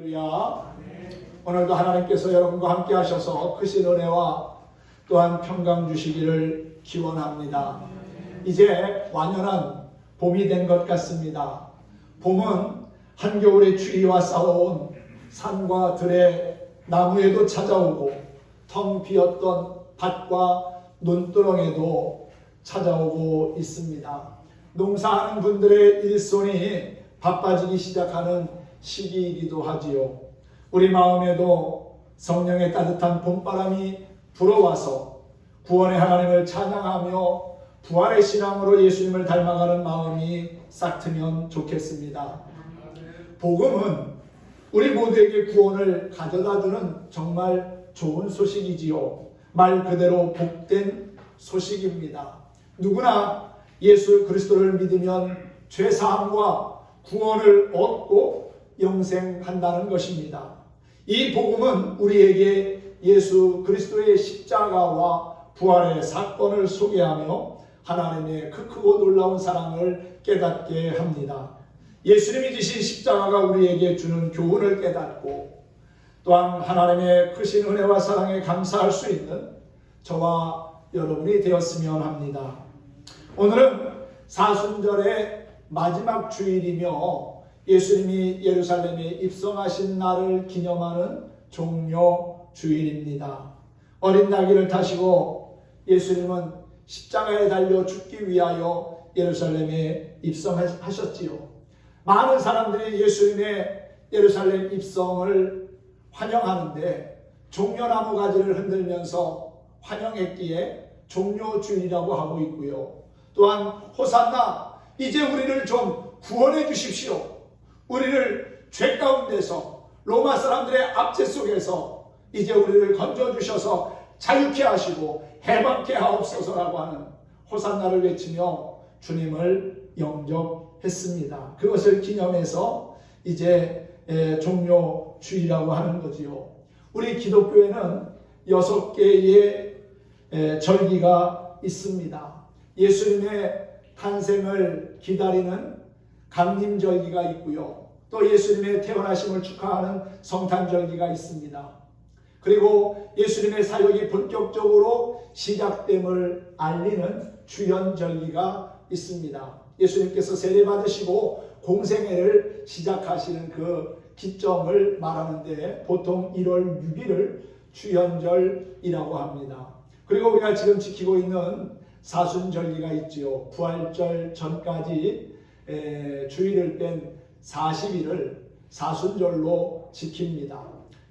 할렐루야. 오늘도 하나님께서 여러분과 함께 하셔서 크신 은혜와 또한 평강 주시기를 기원합니다. 이제 완연한 봄이 된 것 같습니다. 봄은 한겨울의 추위와 싸워온 산과 들의 나무에도 찾아오고 텅 비었던 밭과 논두렁에도 찾아오고 있습니다. 농사하는 분들의 일손이 바빠지기 시작하는 시기이기도 하지요. 우리 마음에도 성령의 따뜻한 봄바람이 불어와서 구원의 하나님을 찬양하며 부활의 신앙으로 예수님을 닮아가는 마음이 싹 트면 좋겠습니다. 복음은 우리 모두에게 구원을 가져다주는 정말 좋은 소식이지요. 말 그대로 복된 소식입니다. 누구나 예수 그리스도를 믿으면 죄사함과 구원을 얻고 영생한다는 것입니다. 이 복음은 우리에게 예수 그리스도의 십자가와 부활의 사건을 소개하며 하나님의 크고 놀라운 사랑을 깨닫게 합니다. 예수님이 지신 십자가가 우리에게 주는 교훈을 깨닫고 또한 하나님의 크신 은혜와 사랑에 감사할 수 있는 저와 여러분이 되었으면 합니다. 오늘은 사순절의 마지막 주일이며 예수님이 예루살렘에 입성하신 날을 기념하는 종려 주일입니다. 어린 나귀를 타시고 예수님은 십자가에 달려 죽기 위하여 예루살렘에 입성하셨지요. 많은 사람들이 예수님의 예루살렘 입성을 환영하는데 종려나무 가지를 흔들면서 환영했기에 종려주일이라고 하고 있고요. 또한 호산나, 이제 우리를 좀 구원해 주십시오. 우리를 죄 가운데서 로마 사람들의 압제 속에서 이제 우리를 건져주셔서 자유케 하시고 해방케 하옵소서라고 하는 호산나를 외치며 주님을 영접했습니다. 그것을 기념해서 이제 종려주일이라고 하는 거지요. 우리 기독교에는 6개의 절기가 있습니다. 예수님의 탄생을 기다리는 강림절기가 있고요. 또 예수님의 태어나심을 축하하는 성탄절기가 있습니다. 그리고 예수님의 사역이 본격적으로 시작됨을 알리는 주연절기가 있습니다. 예수님께서 세례받으시고 공생애를 시작하시는 그 기점을 말하는데 보통 1월 6일을 주연절이라고 합니다. 그리고 우리가 지금 지키고 있는 사순절기가 있지요. 부활절 전까지 주일을 뺀 40일을 사순절로 지킵니다.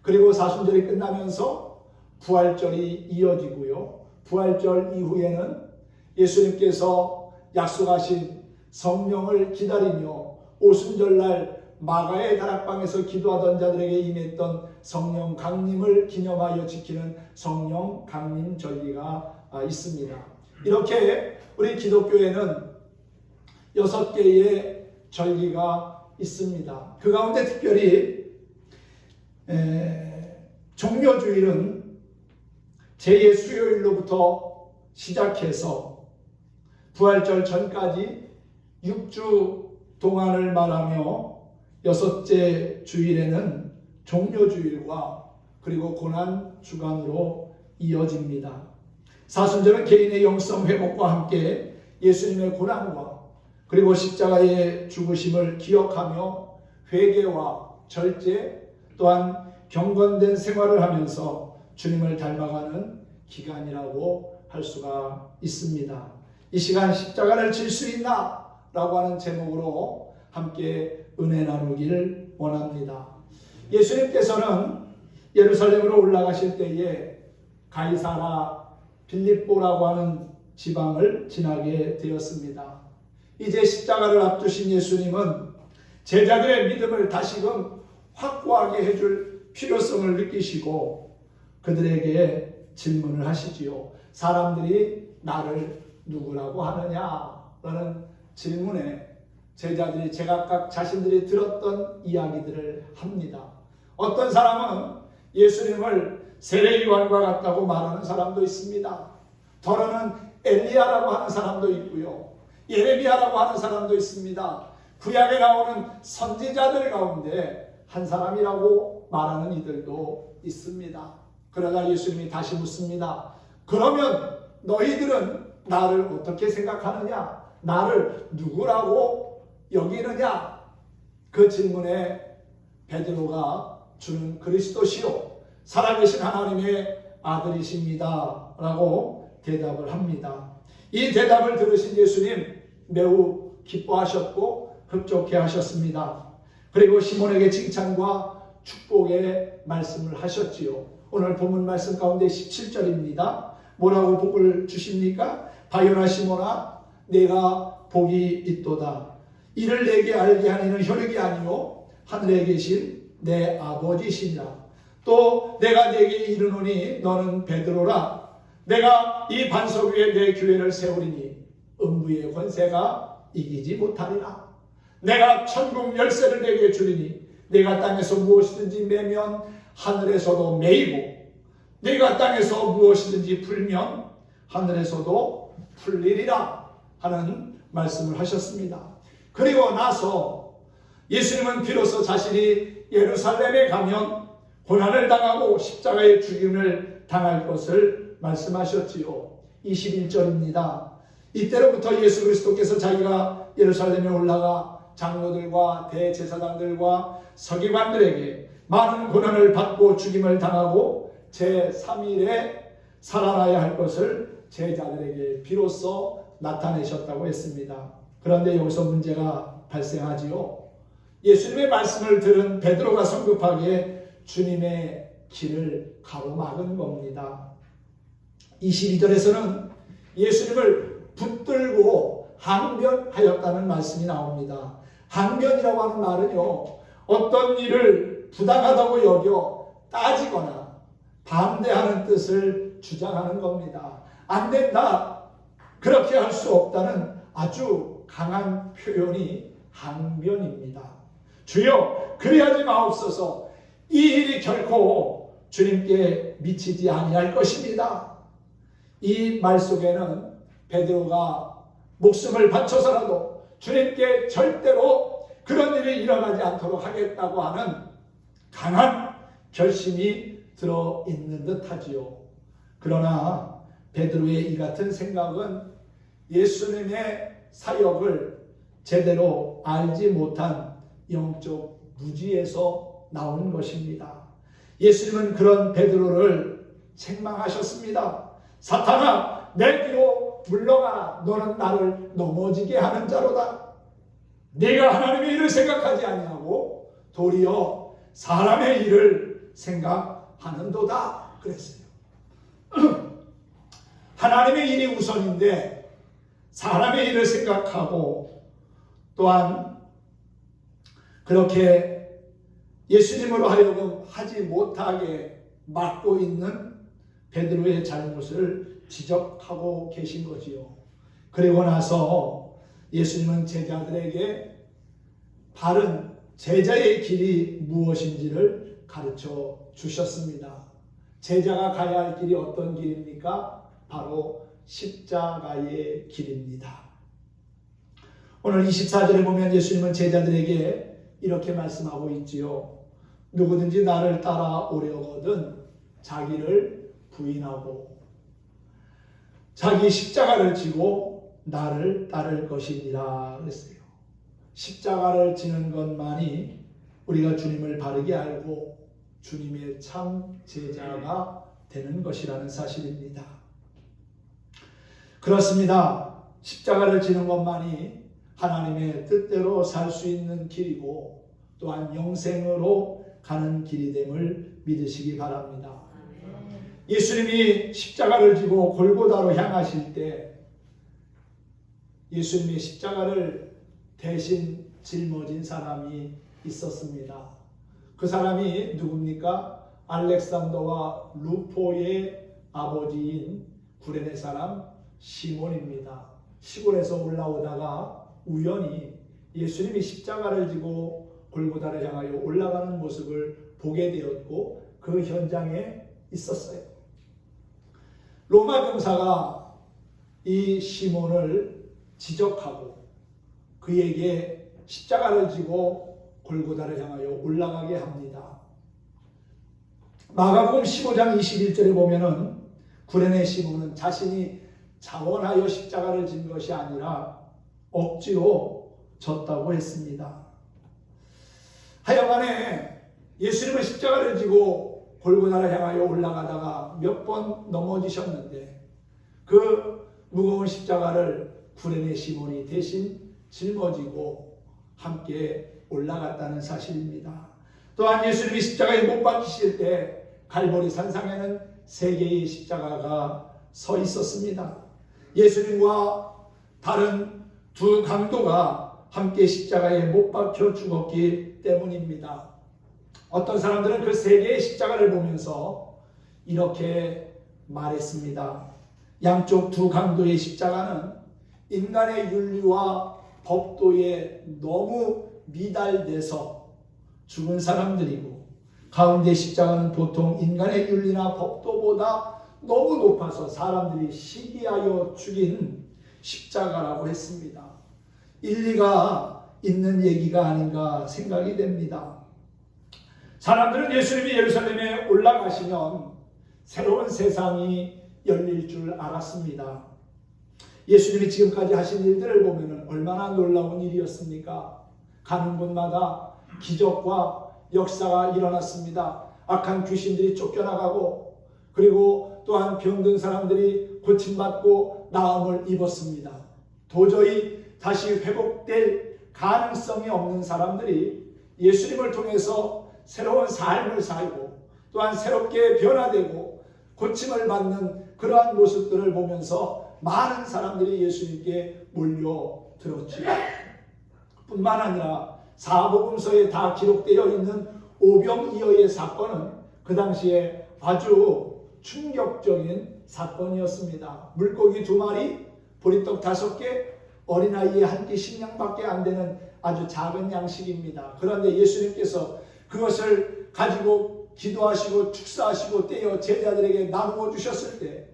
그리고 사순절이 끝나면서 부활절이 이어지고요. 부활절 이후에는 예수님께서 약속하신 성령을 기다리며 오순절날 마가의 다락방에서 기도하던 자들에게 임했던 성령 강림을 기념하여 지키는 성령 강림 절기가 있습니다. 이렇게 우리 기독교에는 6개의 절기가 있습니다. 그 가운데 특별히 종려주일은 제2의 수요일로부터 시작해서 부활절 전까지 6주 동안을 말하며 6째 주일에는 종려주일과 그리고 고난주간으로 이어집니다. 사순절은 개인의 영성 회복과 함께 예수님의 고난과 그리고 십자가의 죽으심을 기억하며 회개와 절제 또한 경건된 생활을 하면서 주님을 닮아가는 기간이라고 할 수가 있습니다. 이 시간 십자가를 질 수 있나? 라고 하는 제목으로 함께 은혜 나누기를 원합니다. 예수님께서는 예루살렘으로 올라가실 때에 가이사라 빌립보라고 하는 지방을 지나게 되었습니다. 이제 십자가를 앞두신 예수님은 제자들의 믿음을 다시금 확고하게 해줄 필요성을 느끼시고 그들에게 질문을 하시지요. 사람들이 나를 누구라고 하느냐라는 질문에 제자들이 제각각 자신들이 들었던 이야기들을 합니다. 어떤 사람은 예수님을 세례요한과 같다고 말하는 사람도 있습니다. 더러는 엘리야라고 하는 사람도 있고요. 예레미야라고 하는 사람도 있습니다. 구약에 나오는 선지자들 가운데 한 사람이라고 말하는 이들도 있습니다. 그러나 예수님이 다시 묻습니다. 그러면 너희들은 나를 어떻게 생각하느냐? 나를 누구라고 여기느냐? 그 질문에 베드로가 주는 그리스도시요 살아계신 하나님의 아들이십니다 라고 대답을 합니다. 이 대답을 들으신 예수님 매우 기뻐하셨고 흡족해 하셨습니다. 그리고 시몬에게 칭찬과 축복의 말씀을 하셨지요. 오늘 본문 말씀 가운데 17절입니다. 뭐라고 복을 주십니까? 바요나 시몬아 내가 복이 있도다. 이를 내게 알게 하니는 혈육이 아니요 하늘에 계신 내 아버지시니라. 또 내가 내게 이르노니 너는 베드로라. 내가 이 반석 위에 내 교회를 세우리니 음부의 권세가 이기지 못하리라. 내가 천국 열쇠를 내게 주리니 내가 땅에서 무엇이든지 매면 하늘에서도 매이고 내가 땅에서 무엇이든지 풀면 하늘에서도 풀리리라 하는 말씀을 하셨습니다. 그리고 나서 예수님은 비로소 자신이 예루살렘에 가면 고난을 당하고 십자가의 죽임을 당할 것을 말씀하셨지요. 21절입니다. 이때로부터 예수 그리스도께서 자기가 예루살렘에 올라가 장로들과 대제사장들과 서기관들에게 많은 고난을 받고 죽임을 당하고 제3일에 살아나야 할 것을 제자들에게 비로소 나타내셨다고 했습니다. 그런데 여기서 문제가 발생하지요. 예수님의 말씀을 들은 베드로가 성급하게 주님의 길을 가로막은 겁니다. 22절에서는 예수님을 붙들고 항변하였다는 말씀이 나옵니다. 항변이라고 하는 말은요, 어떤 일을 부당하다고 여겨 따지거나 반대하는 뜻을 주장하는 겁니다. 안 된다, 그렇게 할 수 없다는 아주 강한 표현이 항변입니다. 주여 그리하지 마옵소서. 이 일이 결코 주님께 미치지 아니할 것입니다. 이 말 속에는 베드로가 목숨을 바쳐서라도 주님께 절대로 그런 일이 일어나지 않도록 하겠다고 하는 강한 결심이 들어있는 듯하지요. 그러나 베드로의 이 같은 생각은 예수님의 사역을 제대로 알지 못한 영적 무지에서 나오는 것입니다. 예수님은 그런 베드로를 책망하셨습니다. 사탄아, 내 뒤로 물러가라. 너는 나를 넘어지게 하는 자로다. 네가 하나님의 일을 생각하지 아니하고 도리어 사람의 일을 생각하는도다 그랬어요. 하나님의 일이 우선인데 사람의 일을 생각하고 또한 그렇게 예수님으로 하여금 하지 못하게 막고 있는 베드로의 잘못을 지적하고 계신 거지요. 그리고 나서 예수님은 제자들에게 바른 제자의 길이 무엇인지를 가르쳐 주셨습니다. 제자가 가야 할 길이 어떤 길입니까? 바로 십자가의 길입니다. 오늘 24절에 보면 예수님은 제자들에게 이렇게 말씀하고 있지요. 누구든지 나를 따라오려거든 자기를 부인하고 자기 십자가를 지고 나를 따를 것이니라 그랬어요. 십자가를 지는 것만이 우리가 주님을 바르게 알고 주님의 참 제자가 되는 것이라는 사실입니다. 그렇습니다. 십자가를 지는 것만이 하나님의 뜻대로 살 수 있는 길이고 또한 영생으로 가는 길이 됨을 믿으시기 바랍니다. 예수님이 십자가를 지고 골고다로 향하실 때 예수님의 십자가를 대신 짊어진 사람이 있었습니다. 그 사람이 누굽니까? 알렉산더와 루포의 아버지인 구레네 사람 시몬입니다. 시골에서 올라오다가 우연히 예수님이 십자가를 지고 골고다를 향하여 올라가는 모습을 보게 되었고 그 현장에 있었어요. 로마 병사가 이 시몬을 지적하고 그에게 십자가를 지고 골고다를 향하여 올라가게 합니다. 마가복음 15장 21절에 보면은 구레네 시몬은 자신이 자원하여 십자가를 진 것이 아니라 억지로 졌다고 했습니다. 하여간에 예수님은 십자가를 지고 골고다를 향하여 올라가다가 몇 번 넘어지셨는데 그 무거운 십자가를 구레네 시몬이 대신 짊어지고 함께 올라갔다는 사실입니다. 또한 예수님이 십자가에 못 박히실 때 갈보리 산상에는 3개의 십자가가 서 있었습니다. 예수님과 다른 두 강도가 함께 십자가에 못 박혀 죽었기 때문입니다. 어떤 사람들은 그 3개의 십자가를 보면서 이렇게 말했습니다. 양쪽 두 강도의 십자가는 인간의 윤리와 법도에 너무 미달돼서 죽은 사람들이고, 가운데 십자가는 보통 인간의 윤리나 법도보다 너무 높아서 사람들이 시기하여 죽인 십자가라고 했습니다. 일리가 있는 얘기가 아닌가 생각이 됩니다. 사람들은 예수님이 예루살렘에 올라가시면 새로운 세상이 열릴 줄 알았습니다. 예수님이 지금까지 하신 일들을 보면 얼마나 놀라운 일이었습니까? 가는 곳마다 기적과 역사가 일어났습니다. 악한 귀신들이 쫓겨나가고, 그리고 또한 병든 사람들이 고침받고 나음을 입었습니다. 도저히 다시 회복될 가능성이 없는 사람들이 예수님을 통해서 새로운 삶을 살고 또한 새롭게 변화되고 고침을 받는 그러한 모습들을 보면서 많은 사람들이 예수님께 몰려들었지요. 뿐만 아니라 사복음서에 다 기록되어 있는 오병이어의 사건은 그 당시에 아주 충격적인 사건이었습니다. 물고기 2마리, 보리떡 5개, 어린아이의 한 끼 식량밖에 안 되는 아주 작은 양식입니다. 그런데 예수님께서 그것을 가지고 기도하시고 축사하시고 떼어 제자들에게 나누어 주셨을 때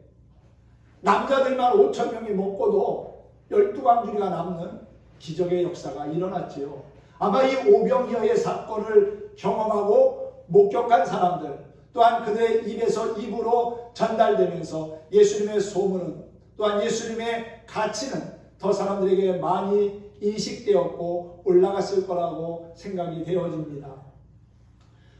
남자들만 5,000명이 먹고도 12광주리가 남는 기적의 역사가 일어났지요. 아마 이 오병이어의 사건을 경험하고 목격한 사람들, 또한 그들의 입에서 입으로 전달되면서 예수님의 소문은, 또한 예수님의 가치는 더 사람들에게 많이 인식되었고 올라갔을 거라고 생각이 되어집니다.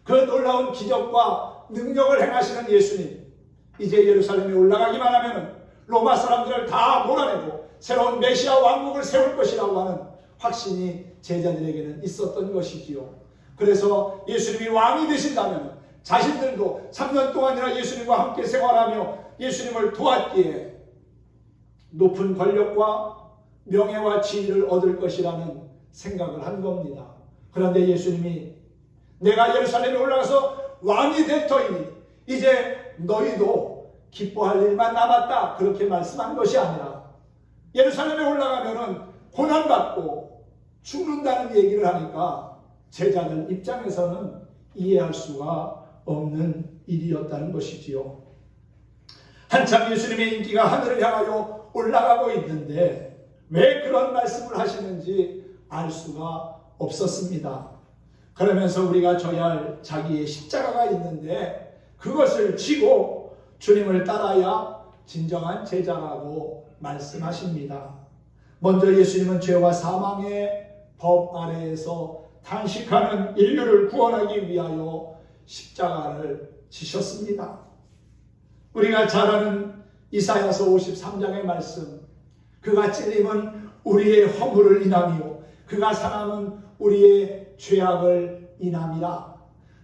그 놀라운 기적과 능력을 행하시는 예수님, 이제 예루살렘에 올라가기만 하면 로마 사람들을 다 몰아내고 새로운 메시아 왕국을 세울 것이라고 하는 확신이 제자들에게는 있었던 것이지요. 그래서 예수님이 왕이 되신다면 자신들도 3년 동안이나 예수님과 함께 생활하며 예수님을 도왔기에 높은 권력과 명예와 지위를 얻을 것이라는 생각을 한 겁니다. 그런데 예수님이 내가 예루살렘에 올라가서 왕이 될 터이니 이제 너희도 기뻐할 일만 남았다, 그렇게 말씀한 것이 아니라 예루살렘에 올라가면은 고난받고 죽는다는 얘기를 하니까 제자들 입장에서는 이해할 수가 없는 일이었다는 것이지요. 한참 예수님의 인기가 하늘을 향하여 올라가고 있는데 왜 그런 말씀을 하시는지 알 수가 없었습니다. 그러면서 우리가 져야 할 자기의 십자가가 있는데 그것을 지고 주님을 따라야 진정한 제자라고 말씀하십니다. 먼저 예수님은 죄와 사망의 법 아래에서 탄식하는 인류를 구원하기 위하여 십자가를 지셨습니다. 우리가 잘 아는 이사야서 53장의 말씀, 그가 찔림은 우리의 허물을 인함이요 그가 상함은 우리의 죄악을 인함이라.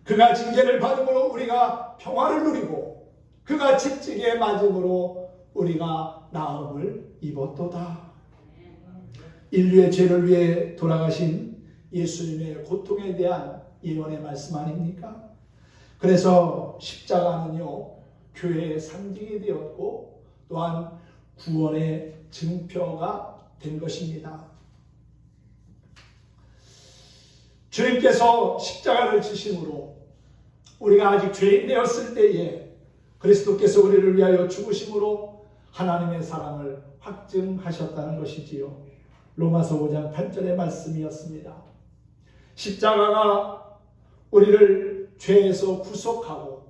그가 징계를 받음으로 우리가 평화를 누리고 그가 채찍에 맞음으로 우리가 나음을 입었도다. 인류의 죄를 위해 돌아가신 예수님의 고통에 대한 예언의 말씀 아닙니까? 그래서 십자가는요, 교회의 상징이 되었고 또한 구원의 증표가 된 것입니다. 주님께서 십자가를 지심으로 우리가 아직 죄인 되었을 때에 그리스도께서 우리를 위하여 죽으심으로 하나님의 사랑을 확증하셨다는 것이지요. 로마서 5장 8절의 말씀이었습니다. 십자가가 우리를 죄에서 구속하고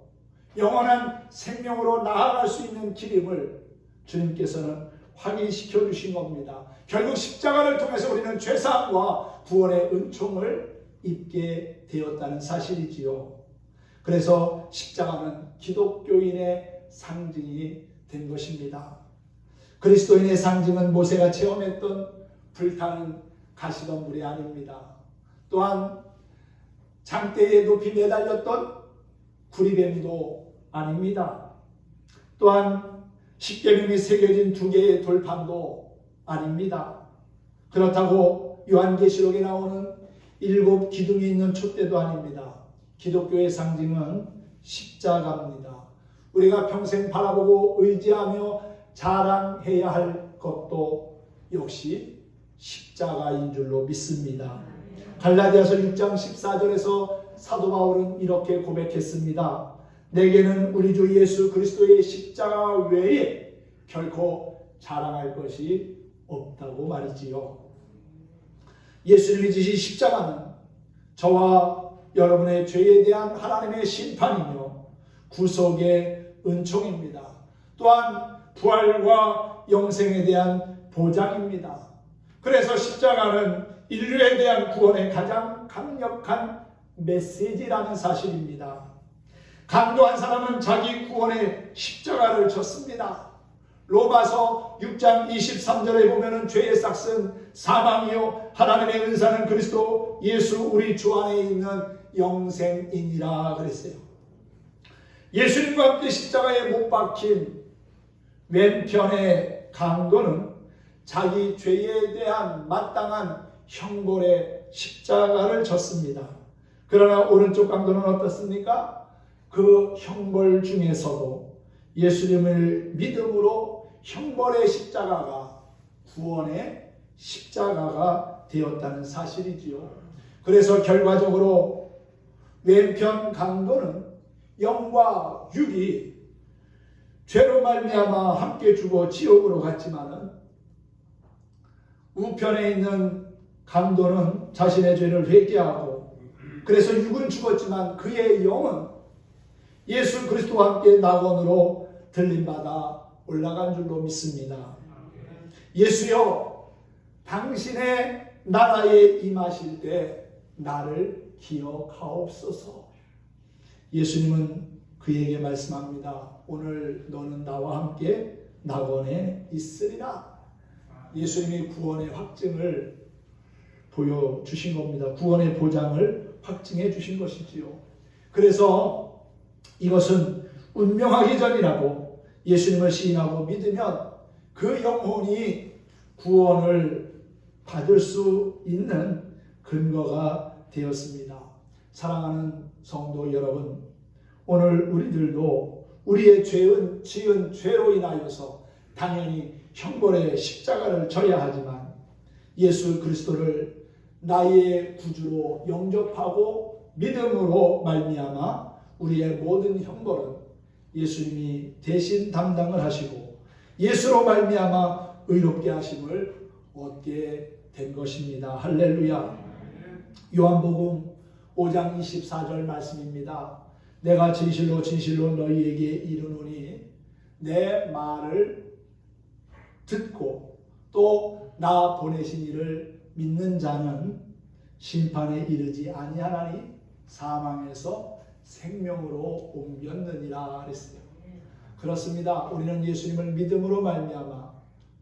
영원한 생명으로 나아갈 수 있는 길임을 주님께서는 확인시켜 주신 겁니다. 결국 십자가를 통해서 우리는 죄사함과 구원의 은총을 입게 되었다는 사실이지요. 그래서 십자가는 기독교인의 상징이 된 것입니다. 그리스도인의 상징은 모세가 체험했던 불타는 가시덤불이 아닙니다. 또한 장대에 높이 매달렸던 구리뱀도 아닙니다. 또한 십계명이 새겨진 2개의 돌판도 아닙니다. 그렇다고 요한계시록에 나오는 7 기둥이 있는 촛대도 아닙니다. 기독교의 상징은 십자가입니다. 우리가 평생 바라보고 의지하며 자랑해야 할 것도 역시 십자가인 줄로 믿습니다. 갈라디아서 6장 14절에서 사도 바울은 이렇게 고백했습니다. 내게는 우리 주 예수 그리스도의 십자가 외에 결코 자랑할 것이 없다고 말이지요. 예수님이 지신 십자가는 저와 여러분의 죄에 대한 하나님의 심판이며 구속의 은총입니다. 또한 부활과 영생에 대한 보장입니다. 그래서 십자가는 인류에 대한 구원의 가장 강력한 메시지라는 사실입니다. 강도한 사람은 자기 구원의 십자가를 졌습니다. 로마서 6장 23절에 보면은 죄의 삭은 사망이요 하나님의 은사는 그리스도 예수 우리 주 안에 있는 영생이니라 그랬어요. 예수님과 함께 십자가에 못 박힌 왼편의 강도는 자기 죄에 대한 마땅한 형벌의 십자가를 졌습니다. 그러나 오른쪽 강도는 어떻습니까? 그 형벌 중에서도 예수님을 믿음으로 형벌의 십자가가 구원의 십자가가 되었다는 사실이지요. 그래서 결과적으로 왼편 강도는 영과 육이 죄로 말미암아 함께 죽어 지옥으로 갔지만은 우편에 있는 강도는 자신의 죄를 회개하고 그래서 육은 죽었지만 그의 영은 예수 그리스도와 함께 낙원으로 들림받아 올라간 줄로 믿습니다. 예수여, 당신의 나라에 임하실 때 나를 기억하옵소서. 예수님은 그에게 말씀합니다. 오늘 너는 나와 함께 낙원에 있으리라. 예수님이 구원의 확증을 보여주신 겁니다. 구원의 보장을 확증해 주신 것이지요. 그래서 이것은 운명하기 전이라고 예수님을 시인하고 믿으면 그 영혼이 구원을 받을 수 있는 근거가 되었습니다. 사랑하는 성도 여러분, 오늘 우리들도 우리의 지은 죄로 인하여서 당연히 형벌의 십자가를 져야 하지만 예수 그리스도를 나의 구주로 영접하고 믿음으로 말미암아 우리의 모든 형벌은 예수님이 대신 담당을 하시고 예수로 말미암아 의롭게 하심을 얻게 된 것입니다. 할렐루야. 요한복음 5장 24절 말씀입니다. 내가 진실로 진실로 너희에게 이르노니 내 말을 듣고 또 나 보내신 이를 믿는 자는 심판에 이르지 아니하나니 사망에서 생명으로 옮겼느니라 그랬어요. 그렇습니다. 우리는 예수님을 믿음으로 말미암아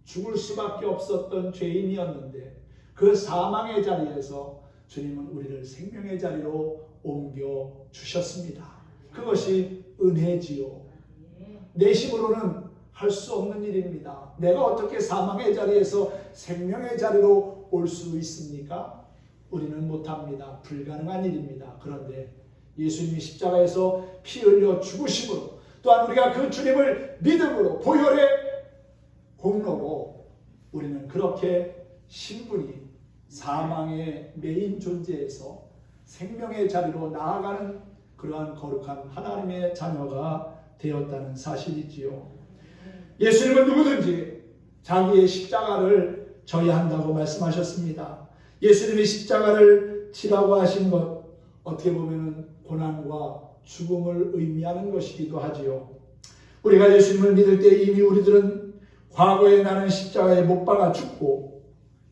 죽을 수밖에 없었던 죄인이었는데 그 사망의 자리에서 주님은 우리를 생명의 자리로 옮겨 주셨습니다. 그것이 은혜지요. 내 힘으로는 할 수 없는 일입니다. 내가 어떻게 사망의 자리에서 생명의 자리로 올 수 있습니까? 우리는 못합니다. 불가능한 일입니다. 그런데 예수님이 십자가에서 피 흘려 죽으심으로 또한 우리가 그 주님을 믿음으로 보혈의 공로로 우리는 그렇게 신분이 사망의 메인 존재에서 생명의 자리로 나아가는 그러한 거룩한 하나님의 자녀가 되었다는 사실이지요. 예수님은 누구든지 자기의 십자가를 져야 한다고 말씀하셨습니다. 예수님이 십자가를 치라고 하신 것, 어떻게 보면 고난과 죽음을 의미하는 것이기도 하지요. 우리가 예수님을 믿을 때 이미 우리들은 과거에 나는 십자가에 못 박아 죽고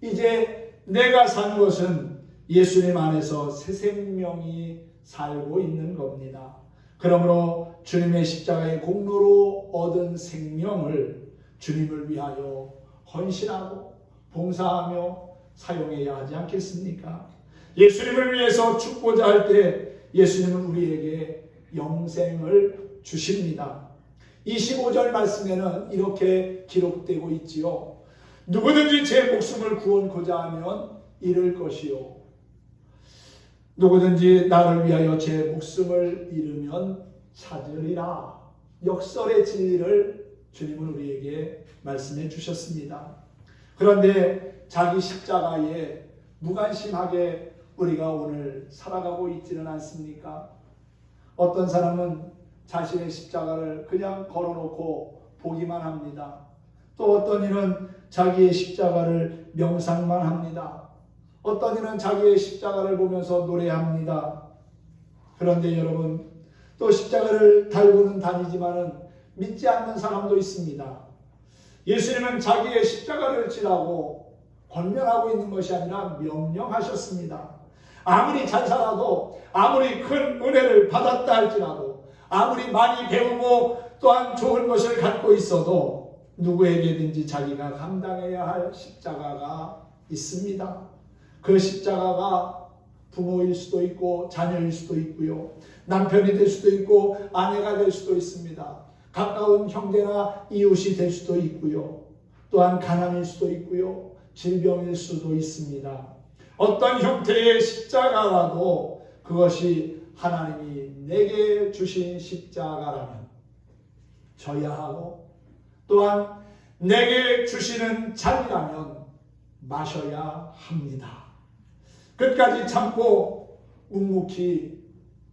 이제 내가 사는 것은 예수님 안에서 새 생명이 살고 있는 겁니다. 그러므로 주님의 십자가의 공로로 얻은 생명을 주님을 위하여 헌신하고 봉사하며 사용해야 하지 않겠습니까? 예수님을 위해서 죽고자 할 때 예수님은 우리에게 영생을 주십니다. 25절 말씀에는 이렇게 기록되고 있지요. 누구든지 제 목숨을 구원코자 하면 잃을 것이요, 누구든지 나를 위하여 제 목숨을 잃으면 찾으리라. 역설의 진리를 주님은 우리에게 말씀해 주셨습니다. 그런데 자기 십자가에 무관심하게 우리가 오늘 살아가고 있지는 않습니까? 어떤 사람은 자신의 십자가를 그냥 걸어놓고 보기만 합니다. 또 어떤 이는 자기의 십자가를 명상만 합니다. 어떤 이는 자기의 십자가를 보면서 노래합니다. 그런데 여러분, 또 십자가를 달고는 다니지만은 믿지 않는 사람도 있습니다. 예수님은 자기의 십자가를 지라고 권면하고 있는 것이 아니라 명령하셨습니다. 아무리 잘 살아도, 아무리 큰 은혜를 받았다 할지라도, 아무리 많이 배우고 또한 좋은 것을 갖고 있어도 누구에게든지 자기가 감당해야 할 십자가가 있습니다. 그 십자가가 부모일 수도 있고 자녀일 수도 있고요, 남편이 될 수도 있고 아내가 될 수도 있습니다. 가까운 형제나 이웃이 될 수도 있고요, 또한 가난일 수도 있고요, 질병일 수도 있습니다. 어떤 형태의 십자가라도 그것이 하나님이 내게 주신 십자가라면 져야 하고, 또한 내게 주시는 잔이라면 마셔야 합니다. 끝까지 참고 묵묵히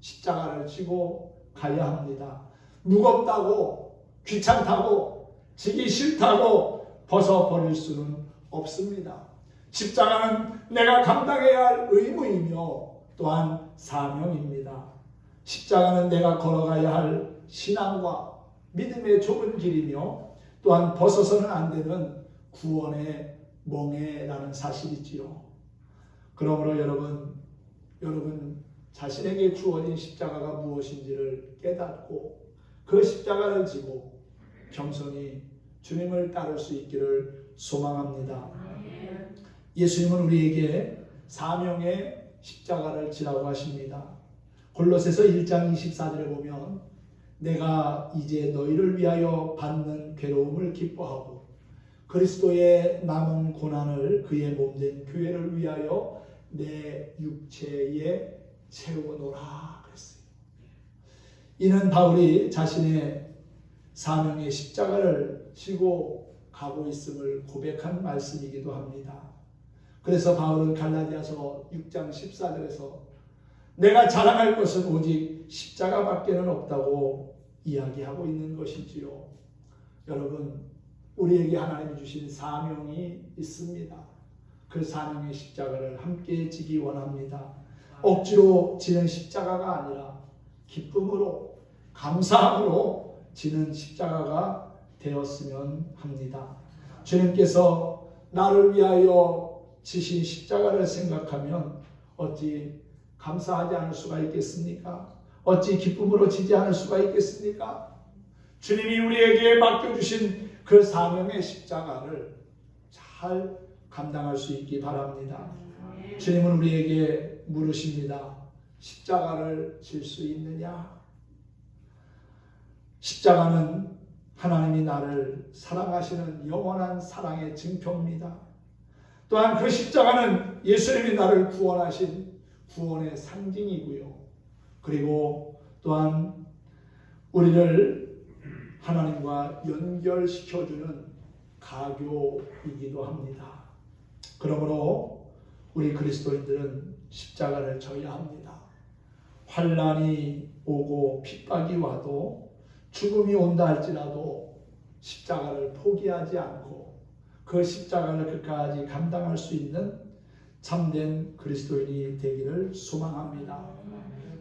십자가를 지고 가야 합니다. 무겁다고, 귀찮다고, 지기 싫다고 벗어버릴 수는 없습니다. 십자가는 내가 감당해야 할 의무이며 또한 사명입니다. 십자가는 내가 걸어가야 할 신앙과 믿음의 좁은 길이며 또한 벗어서는 안 되는 구원의 멍에라는 사실이지요. 그러므로 여러분 자신에게 주어진 십자가가 무엇인지를 깨닫고 그 십자가를 지고 겸손히 주님을 따를 수 있기를 소망합니다. 예수님은 우리에게 사명의 십자가를 지라고 하십니다. 골로새서 1장 24절에 보면 내가 이제 너희를 위하여 받는 괴로움을 기뻐하고 그리스도의 남은 고난을 그의 몸된 교회를 위하여 내 육체에 채우노라 그랬어요. 이는 바울이 자신의 사명의 십자가를 지고 가고 있음을 고백한 말씀이기도 합니다. 그래서 바울은 갈라디아서 6장 14절에서 내가 자랑할 것은 오직 십자가밖에는 없다고 이야기하고 있는 것이지요. 여러분, 우리에게 하나님이 주신 사명이 있습니다. 그 사명의 십자가를 함께 지기 원합니다. 억지로 지는 십자가가 아니라 기쁨으로, 감사함으로 지는 십자가가 되었으면 합니다. 주님께서 나를 위하여 지신 십자가를 생각하면 어찌 감사하지 않을 수가 있겠습니까? 어찌 기쁨으로 지지 않을 수가 있겠습니까? 주님이 우리에게 맡겨주신 그 사명의 십자가를 잘 감당할 수 있기 바랍니다. 주님은 우리에게 물으십니다. 십자가를 질 수 있느냐? 십자가는 하나님이 나를 사랑하시는 영원한 사랑의 증표입니다. 또한 그 십자가는 예수님이 나를 구원하신 구원의 상징이고요. 그리고 또한 우리를 하나님과 연결시켜주는 가교이기도 합니다. 그러므로 우리 그리스도인들은 십자가를 져야 합니다. 환난이 오고 핍박이 와도 죽음이 온다 할지라도 십자가를 포기하지 않고 그 십자가를 끝까지 감당할 수 있는 참된 그리스도인이 되기를 소망합니다.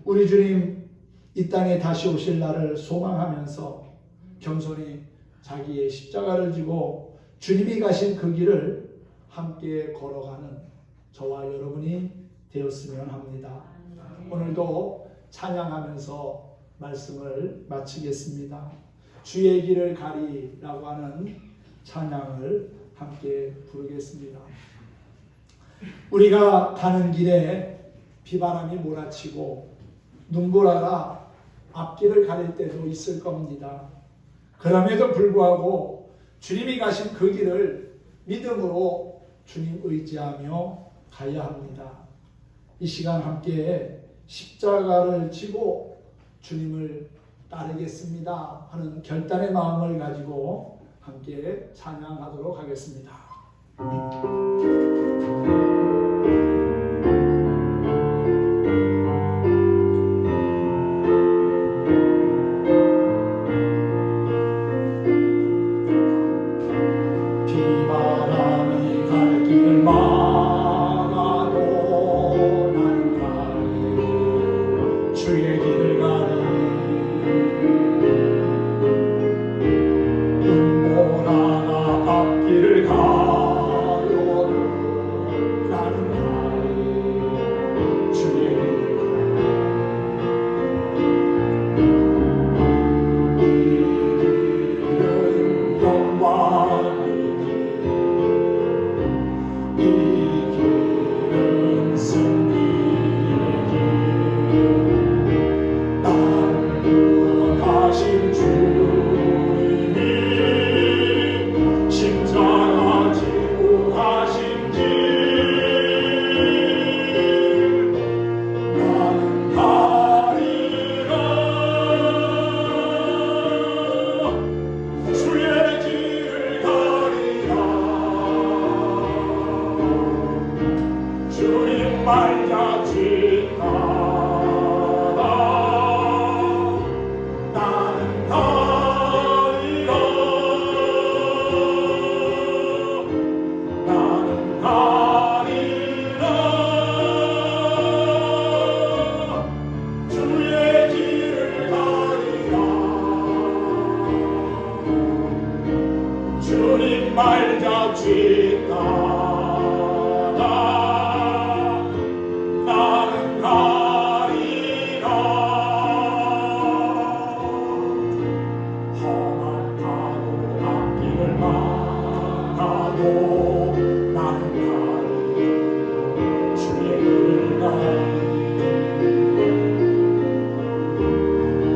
우리 주님 이 땅에 다시 오실 날을 소망하면서 겸손히 자기의 십자가를 지고 주님이 가신 그 길을 함께 걸어가는 저와 여러분이 되었으면 합니다. 오늘도 찬양하면서 말씀을 마치겠습니다. 주의 길을 가리라고 하는 찬양을 함께 부르겠습니다. 우리가 가는 길에 비바람이 몰아치고 눈보라가 앞길을 가릴 때도 있을 겁니다. 그럼에도 불구하고 주님이 가신 그 길을 믿음으로 주님 의지하며 가야 합니다. 이 시간 함께 십자가를 지고 주님을 따르겠습니다 하는 결단의 마음을 가지고 함께 찬양하도록 하겠습니다. 비바람이 갈 길을 막아도 나는 가리 주의 길을 가리 눈보라가 앞길을 가려도 나는 가리 주의 길을 가리 이 길은 영광이 이 길은 승리의 길 나를 구원하신 주님이 십자가 지고 가신 길 나는 가리라 주의 길을 가리라 주님 말자지 나라 나는 가리라 나는 가리라 주의 길을 가리라 주님 말자지 나라 나는 가리라 험한 파도 앞길을 막아도 나는 가리 주의 길을 가리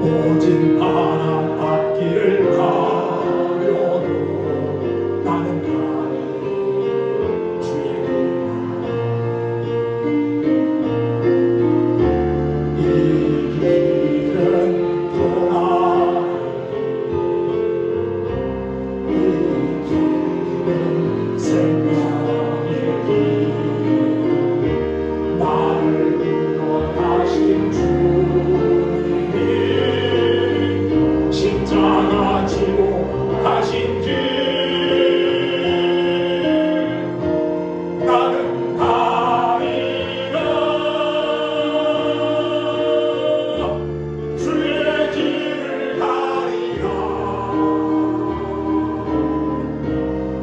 오진 바람 앞길을 가려도 나는 가리 주의 길을 이 길은 평안의 길, 이 길은 생명의 길, 나를 구원하신 주님이 십자가 지고 가신 길 나는 가리라 주의 길을 가리라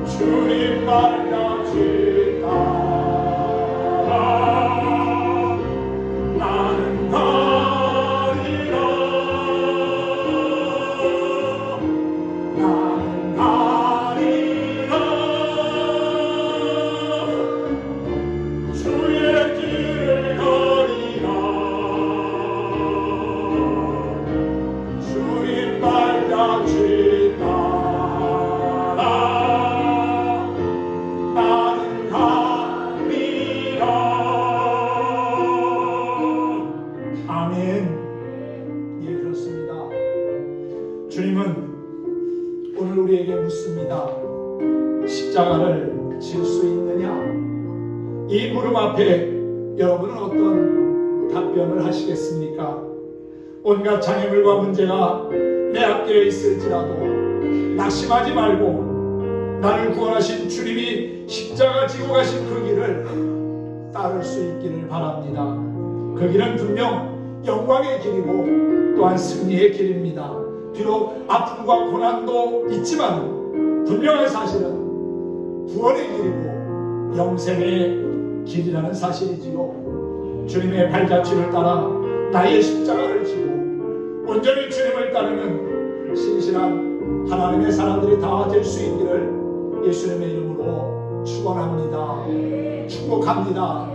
주님 말자지 따라 나는 가리라 나는 가리라 주의 길을 가리라 주님 말자지 따라 나는 가리라 아멘. 예, 그렇습니다. 주님은 오늘 우리에게 묻습니다. 십자가를 질 수 있느냐? 이 물음 앞에 여러분은 어떤 답변을 하시겠습니까? 온갖 장애물과 문제가 내 앞길에 있을지라도 낙심하지 말고 나를 구원하신 주님이 십자가 지고 가신 그 길을 따를 수 있기를 바랍니다. 그 길은 분명 영광의 길이고 또한 승리의 길입니다. 비록 아픔과 고난도 있지만 분명한 사실은 구원의 길이고 영생의 길이라는 사실이지요. 주님의 발자취를 따라 나의 십자가를 지고 온전히 주님을 따르는 신실한 하나님의 사람들이 다 될 수 있기를 예수님의 이름으로 축원합니다. 축복합니다.